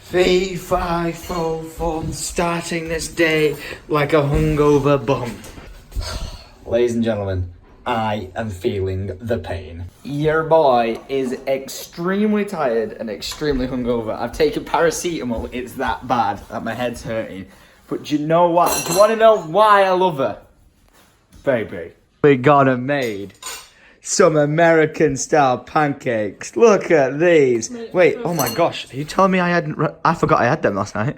Fee, fi, fo, fum, starting this day like a hungover bum. Ladies and gentlemen, I am feeling the pain. Your boy is extremely tired and extremely hungover. I've taken paracetamol, it's that bad that my head's hurting. But do you know what? Do you want to know why I love her? Baby. We got her made some American style pancakes. Look at these. Wait, oh my gosh. Are you telling me I forgot I had them last night?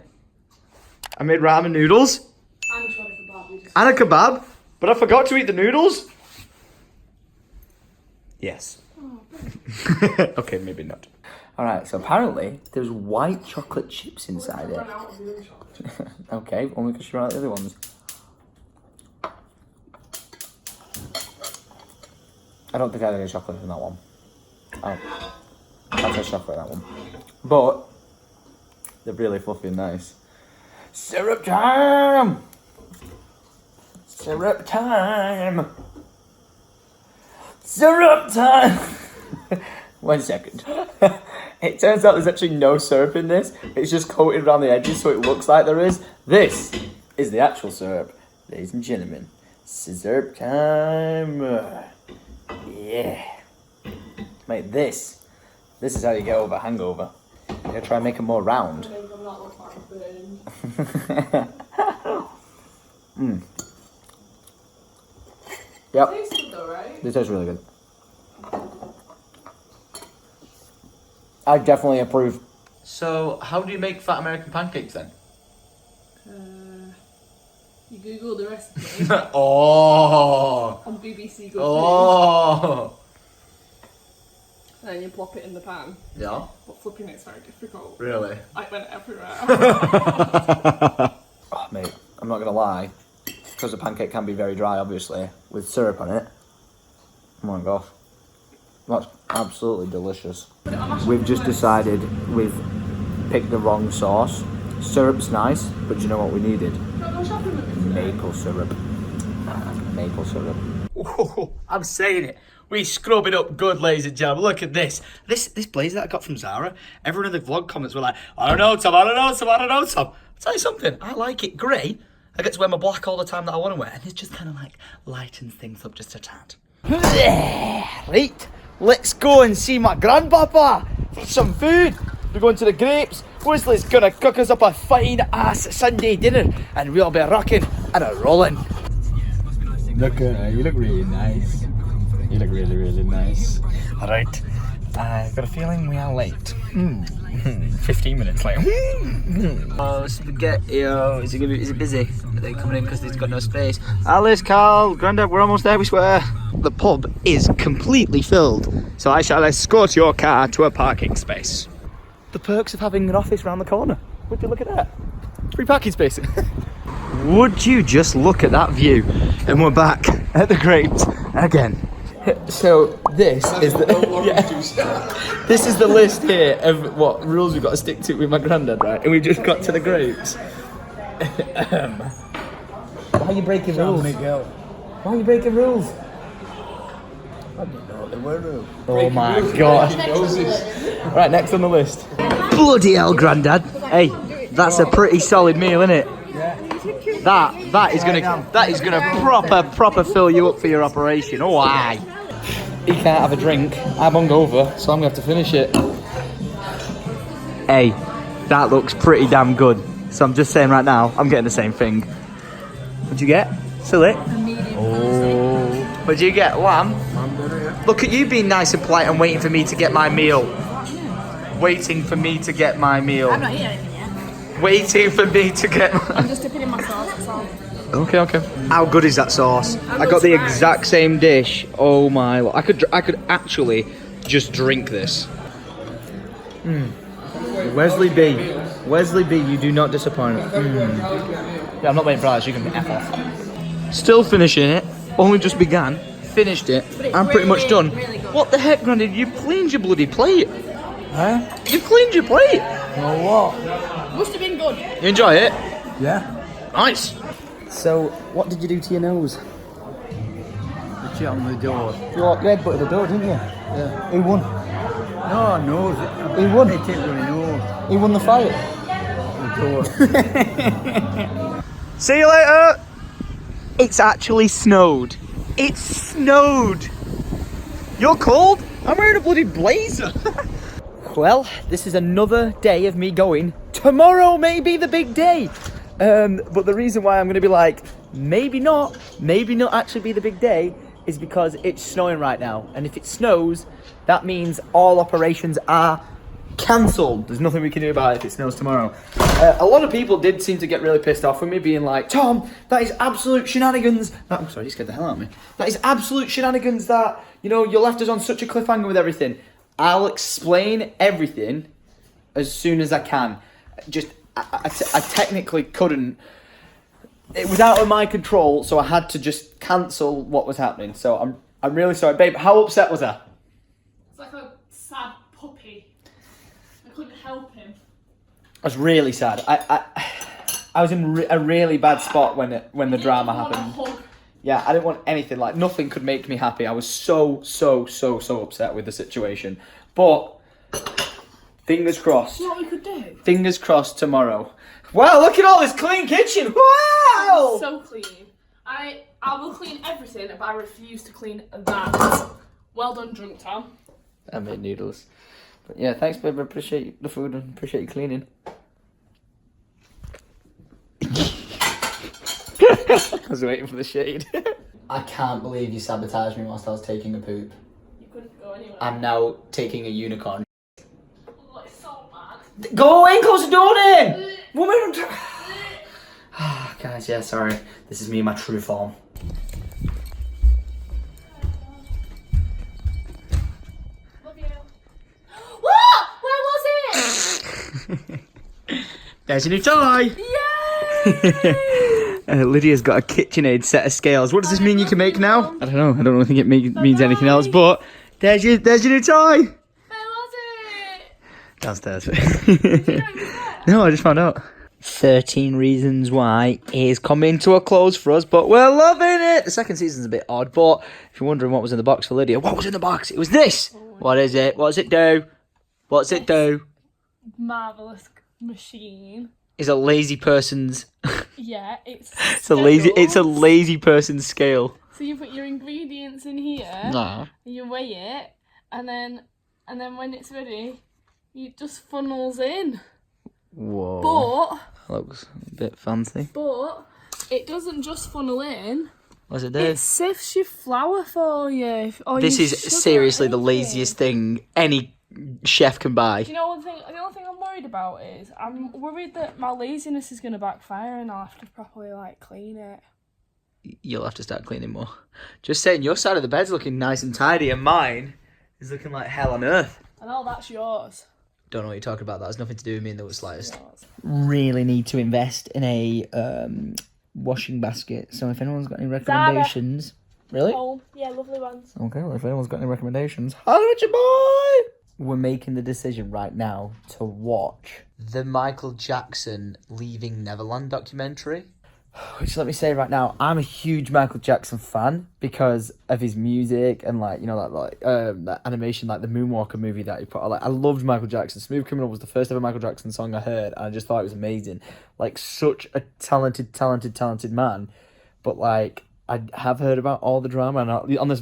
I made ramen noodles. And a kebab. But I forgot to eat the noodles? Yes. Okay, maybe not. Alright, so apparently there's white chocolate chips inside it. Okay, only because you ran out the other ones. I don't think I had any chocolate in that one. Oh, that's a chocolate in that one. But they're really fluffy and nice. Syrup time! Syrup time! Syrup time! 1 second. It turns out there's actually no syrup in this. It's just coated around the edges so it looks like there is. This is the actual syrup. Ladies and gentlemen, syrup time. Yeah. Mate, this is how you get over hangover. You gotta try and make them more round. Mm. Yep. Tastes good though, right? This tastes really good. I definitely approve. So, how do you make fat American pancakes then? You Google the recipe. Oh. On BBC Good Oh. And then you plop it in the pan. Yeah. But flipping it's very difficult. Really? I went everywhere. Oh, mate, I'm not gonna lie. Because the pancake can be very dry, obviously, with syrup on it. Oh my gosh. That's absolutely delicious. We've just decided we've picked the wrong sauce. Syrup's nice, but do you know what we needed? Maple syrup. Maple syrup. Oh, I'm saying it. We scrub it up good, ladies and gentlemen. Look at this. This blazer that I got from Zara. Everyone in the vlog comments were like, I don't know, Tom, I don't know, Tom, I don't know, Tom. I'll tell you something. I like it grey. I get to wear my black all the time that I want to wear, and it just kind of like lightens things up just a tad. Right, let's go and see my grandpapa for some food. We're going to the Grapes. Wesley's gonna cook us up a fine ass Sunday dinner, and we'll be rocking and a rolling. Look, you look really nice. You look really, really nice. All right, I've got a feeling we are late. 15 minutes late. Oh, spaghetti. Oh, is it busy? Are they coming in because they've got no space? Alice, Carl, Granddad, we're almost there, we swear. The pub is completely filled, so I shall escort your car to a parking space. The perks of having an office round the corner. Would you look at that? 3 parking spaces. Would you just look at that view? And we're back at the Grapes again. So this is the this is the list here of what rules we've got to stick to with my granddad, right? And we just got to the Grapes. Why are you breaking rules? Why are you breaking rules? I didn't know there were rules. Oh my god. Right, next on the list. Bloody hell, Granddad. Hey, that's a pretty solid meal, isn't it? That is gonna proper fill you up for your operation. Oh, aye. He can't have a drink. I'm hungover, so I'm gonna have to finish it. Hey, that looks pretty damn good. So I'm just saying right now, I'm getting the same thing. What'd you get? Silly? Oh. What'd you get? Lamb? Look at you being nice and polite and waiting for me to get my meal. Waiting for me to get my meal. I'm not eating anything yet. Waiting for me to get my... I'm just dipping in my sauce, that's all. Okay. How good is that sauce? I got the exact same dish. Oh my... I could actually just drink this. Wesley B, you do not disappoint. Yeah, I'm not waiting for ours. You can F off. Still finishing it. Only just began. Finished it. I'm pretty much done. Really good. What the heck, Granddad? You cleaned your bloody plate. Huh? You cleaned your plate. Oh, what? Must have been good. You enjoy it? Yeah. Nice. So, what did you do to your nose? The shit on the door. You headbutted the door, didn't you? Yeah. Who won? No, no. He won. They take what he knows. Who won the fight? See you later. It's actually snowed. It's snowed. You're cold? I'm wearing a bloody blazer. Well, this is another day of me going. Tomorrow may be the big day. But the reason why I'm going to be like, maybe not actually be the big day is because it's snowing right now. And if it snows, that means all operations are cancelled. There's nothing we can do about it if it snows tomorrow. A lot of people did seem to get really pissed off with me, being like, Tom, that is absolute shenanigans. I'm sorry, you scared the hell out of me. That is absolute shenanigans that, you know, you left us on such a cliffhanger with everything. I'll explain everything as soon as I can. Just, I technically couldn't. It was out of my control, so I had to just cancel what was happening. So I'm really sorry, babe. How upset was I? It's like a sad puppy. I couldn't help him. I was really sad. I was in a really bad spot when the drama happened. Yeah, I didn't want anything. Like, nothing could make me happy. I was so upset with the situation. But fingers crossed. You know what we could do? Fingers crossed tomorrow. Wow, look at all this clean kitchen. Wow! So clean. I will clean everything, but I refuse to clean that. Well done, Drunk Tom. I made noodles. But yeah, thanks, babe. I appreciate the food and appreciate you cleaning. I was waiting for the shade. I can't believe you sabotaged me whilst I was taking a poop. You couldn't go anywhere. I'm now taking a unicorn. Oh, it's so bad. Go away and close the door then! Woman! Guys, yeah, sorry. This is me in my true form. Love you. What? Where was it? There's a new toy! Yay! Lydia's got a KitchenAid set of scales. What does this mean you can make now? I don't know. I don't think it means anything else, but there's your new toy! Where was it? Downstairs. Did you know it was there? No, I just found out. 13 Reasons Why is coming to a close for us, but we're loving it. The second season's a bit odd, but if you're wondering what was in the box for Lydia, what was in the box? It was this. What is it? What does it do? What's it do? Marvellous machine. It's a lazy person's. Yeah, it's a lazy person's scale. So you put your ingredients in here, No. you weigh it, and then when it's ready, it just funnels in. Whoa. Looks a bit fancy. But it doesn't just funnel in. What's it do? It sifts your flour for you. This is seriously the laziest thing any chef can buy. Do you know one thing? The only thing I'm worried about is I'm worried that my laziness is going to backfire and I'll have to properly clean it. You'll have to start cleaning more. Just saying, your side of the bed's looking nice and tidy, and mine is looking like hell on earth. I know that's yours. Don't know what you're talking about. That has nothing to do with me in the slightest. Really need to invest in a washing basket. So if anyone's got any recommendations, really? Oh, yeah, lovely ones. Okay, well if anyone's got any recommendations, holla at your boy. We're making the decision right now to watch the Michael Jackson Leaving Neverland documentary. Which, let me say right now, I'm a huge Michael Jackson fan because of his music and that animation, like the Moonwalker movie that he put. I loved Michael Jackson. Smooth Criminal was the first ever Michael Jackson song I heard, and I just thought it was amazing. Like, such a talented man, but I have heard about all the drama, and on this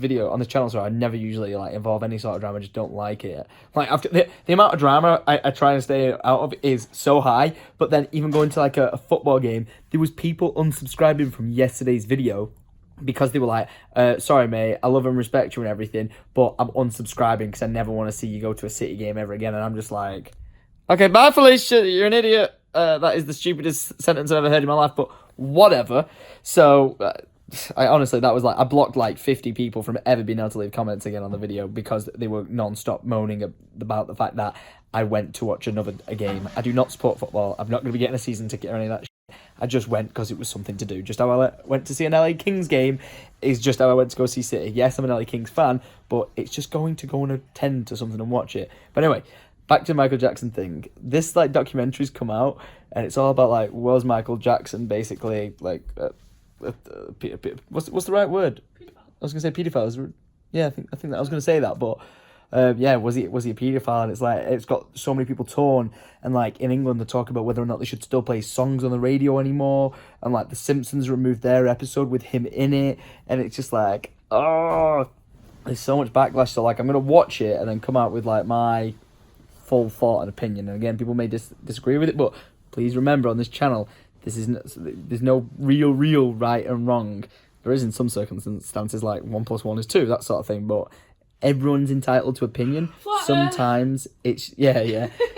channel, so I never usually involve any sort of drama. I just don't like it. After the amount of drama I try and stay out of is so high, but then even going to a football game, there was people unsubscribing from yesterday's video because they were like, sorry mate, I love and respect you and everything, but I'm unsubscribing because I never want to see you go to a City game ever again. And I'm just like, okay, bye Felicia, you're an idiot. That is the stupidest sentence I've ever heard in my life, but whatever. So I honestly, that was I blocked 50 people from ever being able to leave comments again on the video because they were non-stop moaning about the fact that I went to watch a game. I do not support football. I'm not going to be getting a season ticket or any of that shit. I just went because it was something to do. Just how I went to see an LA Kings game is just how I went to go see City. Yes, I'm an LA Kings fan, but it's just going to go and attend to something and watch it. But anyway, back to the Michael Jackson thing. This documentary's come out and it's all about was Michael Jackson basically what's the right word? Pedophile. I was gonna say pedophiles. Yeah, I think that I was gonna say that, but was he a paedophile? And it's like, it's got so many people torn. And like in England, they talk about whether or not they should still play songs on the radio anymore. And like The Simpsons removed their episode with him in it. And it's just like, oh, there's so much backlash. So like, I'm going to watch it and then come out with like my full thought and opinion. And again, people may disagree with it, but please remember, on this channel, there's no real right and wrong. There is in some circumstances, like 1 + 1 is 2, that sort of thing, but everyone's entitled to opinion. Sometimes it's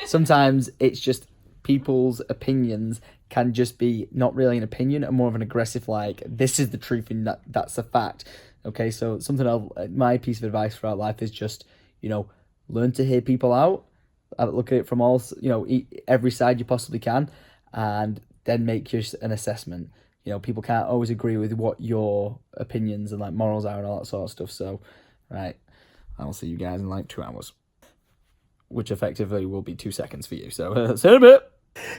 sometimes it's just people's opinions can just be not really an opinion and more of an aggressive, like, this is the truth and that's a fact. Okay, so something else, my piece of advice throughout life is just, learn to hear people out, look at it from all, every side you possibly can, and then make an assessment. People can't always agree with what your opinions and like morals are and all that sort of stuff. So, right, I'll see you guys in like 2 hours, which effectively will be 2 seconds for you. So, see you in a bit.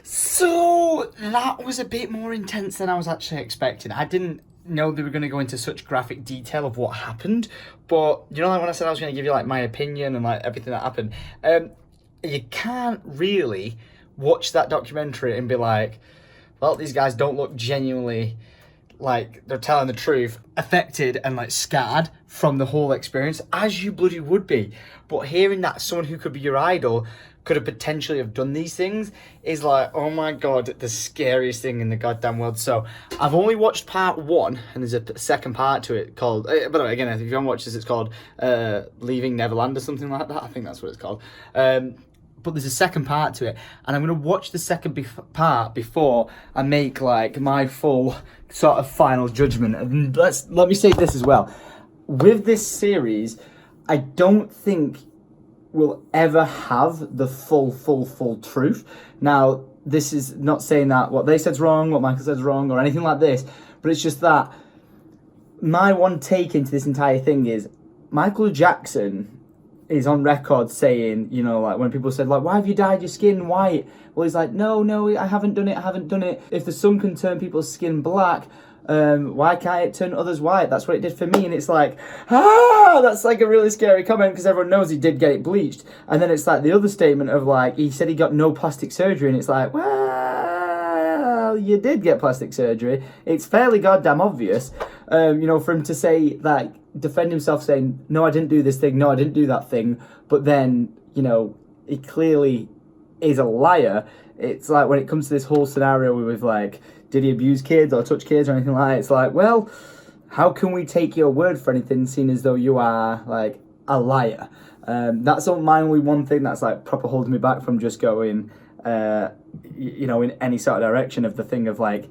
So that was a bit more intense than I was actually expecting. I didn't know they were going to go into such graphic detail of what happened, but like when I said I was going to give you like my opinion and like everything that happened, you can't really watch that documentary and be like, well, these guys don't look genuinely like they're telling the truth, affected and like scarred from the whole experience, as you bloody would be. But hearing that someone who could be your idol could have potentially have done these things is like, oh my God, the scariest thing in the goddamn world. So I've only watched part 1, and there's a second part to it called, by the way, again, if you haven't watched this, it's called Leaving Neverland or something like that. I think that's what it's called. But there's a second part to it, and I'm going to watch the second part before I make like my full sort of final judgment. And let me say this as well. With this series, I don't think we'll ever have the full truth. Now, this is not saying that what they said's wrong, what Michael said's wrong, or anything like this, but it's just that my one take into this entire thing is Michael Jackson is on record saying, like when people said like, why have you dyed your skin white? Well, he's like, no, I haven't done it. If the sun can turn people's skin black, why can't it turn others white? That's what it did for me. And it's like, that's like a really scary comment, because everyone knows he did get it bleached. And then it's like the other statement of like, he said he got no plastic surgery, and it's like, well, you did get plastic surgery. It's fairly goddamn obvious, for him to say that, defend himself saying, no, I didn't do this thing, no, I didn't do that thing, but then, he clearly is a liar. It's like when it comes to this whole scenario with like, did he abuse kids or touch kids or anything like that, it's like, well, how can we take your word for anything, seeing as though you are like a liar? That's my only one thing that's like proper holding me back from just going in any sort of direction of the thing of like,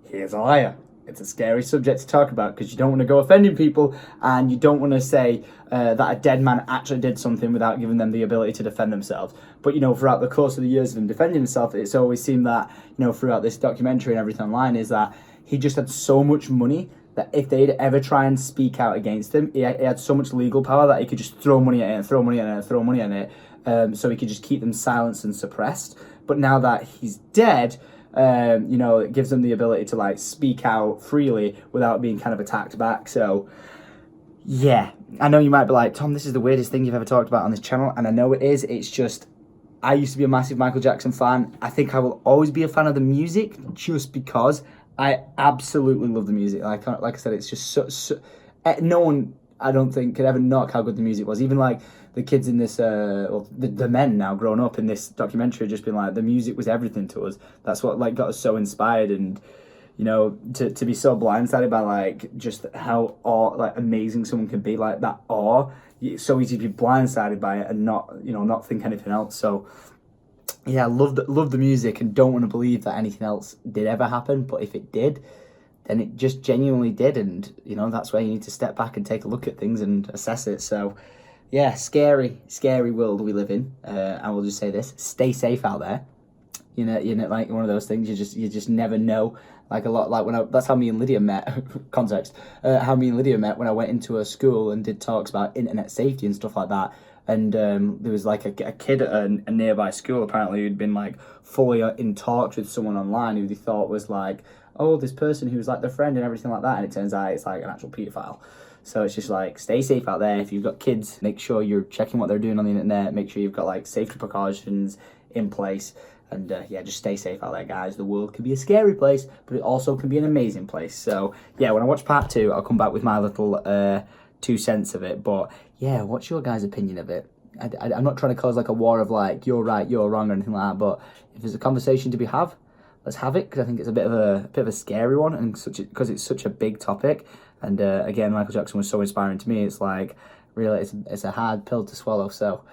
here's a liar. It's a scary subject to talk about, because you don't want to go offending people, and you don't want to say that a dead man actually did something without giving them the ability to defend themselves. But, throughout the course of the years of him defending himself, it's always seemed that, throughout this documentary and everything online, is that he just had so much money that if they'd ever try and speak out against him, he had so much legal power that he could just throw money at it and throw money at it and throw money at it, so he could just keep them silenced and suppressed. But now that he's dead, it gives them the ability to like speak out freely without being kind of attacked back. So yeah, I know you might be like, Tom, this is the weirdest thing you've ever talked about on this channel, and I know it is. It's just, I used to be a massive Michael Jackson fan. I think I will always be a fan of the music, just because I absolutely love the music. Like I said, it's just so no one, I don't think, could ever knock how good the music was. Even like the kids in this, the men now grown up in this documentary, just been like, the music was everything to us. That's what like got us so inspired, and to be so blindsided by like just how amazing someone can be, like that awe. It's so easy to be blindsided by it and not think anything else. So yeah, love the music, and don't want to believe that anything else did ever happen. But if it did, then it just genuinely did, and that's where you need to step back and take a look at things and assess it. So yeah, scary world we live in. I will just say this: stay safe out there. Like one of those things. You just never know. Like a lot, like that's how me and Lydia met. Context. How me and Lydia met when I went into a school and did talks about internet safety and stuff like that. And there was like a kid at a nearby school apparently who'd been like fully in talks with someone online who they thought was like, oh, this person who was like their friend and everything like that. And it turns out it's like an actual paedophile. So it's just like, stay safe out there. If you've got kids, make sure you're checking what they're doing on the internet. Make sure you've got like safety precautions in place. And yeah, just stay safe out there, guys. The world can be a scary place, but it also can be an amazing place. So yeah, when I watch part 2, I'll come back with my little 2 cents of it. But yeah, what's your guys' opinion of it? I'm not trying to cause like a war of like, you're right, you're wrong, or anything like that. But if there's a conversation to be had, let's have it, because I think it's a bit of a scary one, and because it's such a big topic. And again, Michael Jackson was so inspiring to me. It's like, really, it's a hard pill to swallow. So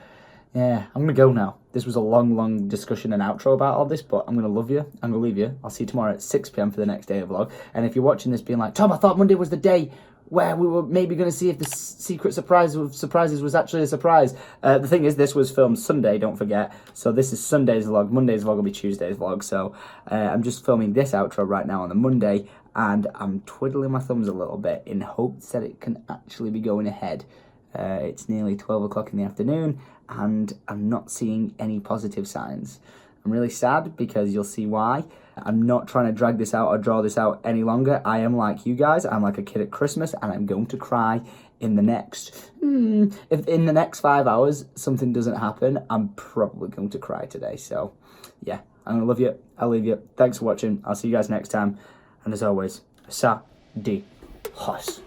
yeah, I'm gonna go now. This was a long discussion and outro about all this, but I'm gonna love you. I'm gonna leave you. I'll see you tomorrow at 6 p.m. for the next day of vlog. And if you're watching this being like, Tom, I thought Monday was the day where we were maybe going to see if the secret surprise of surprises was actually a surprise. The thing is, this was filmed Sunday, don't forget. So this is Sunday's vlog. Monday's vlog will be Tuesday's vlog. So I'm just filming this outro right now on the Monday, and I'm twiddling my thumbs a little bit in hopes that it can actually be going ahead. It's nearly 12 o'clock in the afternoon, and I'm not seeing any positive signs. I'm really sad, because you'll see why. I'm not trying to drag this out or draw this out any longer. I am like you guys. I'm like a kid at Christmas, and I'm going to cry in the next... if in the next 5 hours something doesn't happen, I'm probably going to cry today. So, yeah, I'm going to love you. I'll leave you. Thanks for watching. I'll see you guys next time. And as always, sa di hos.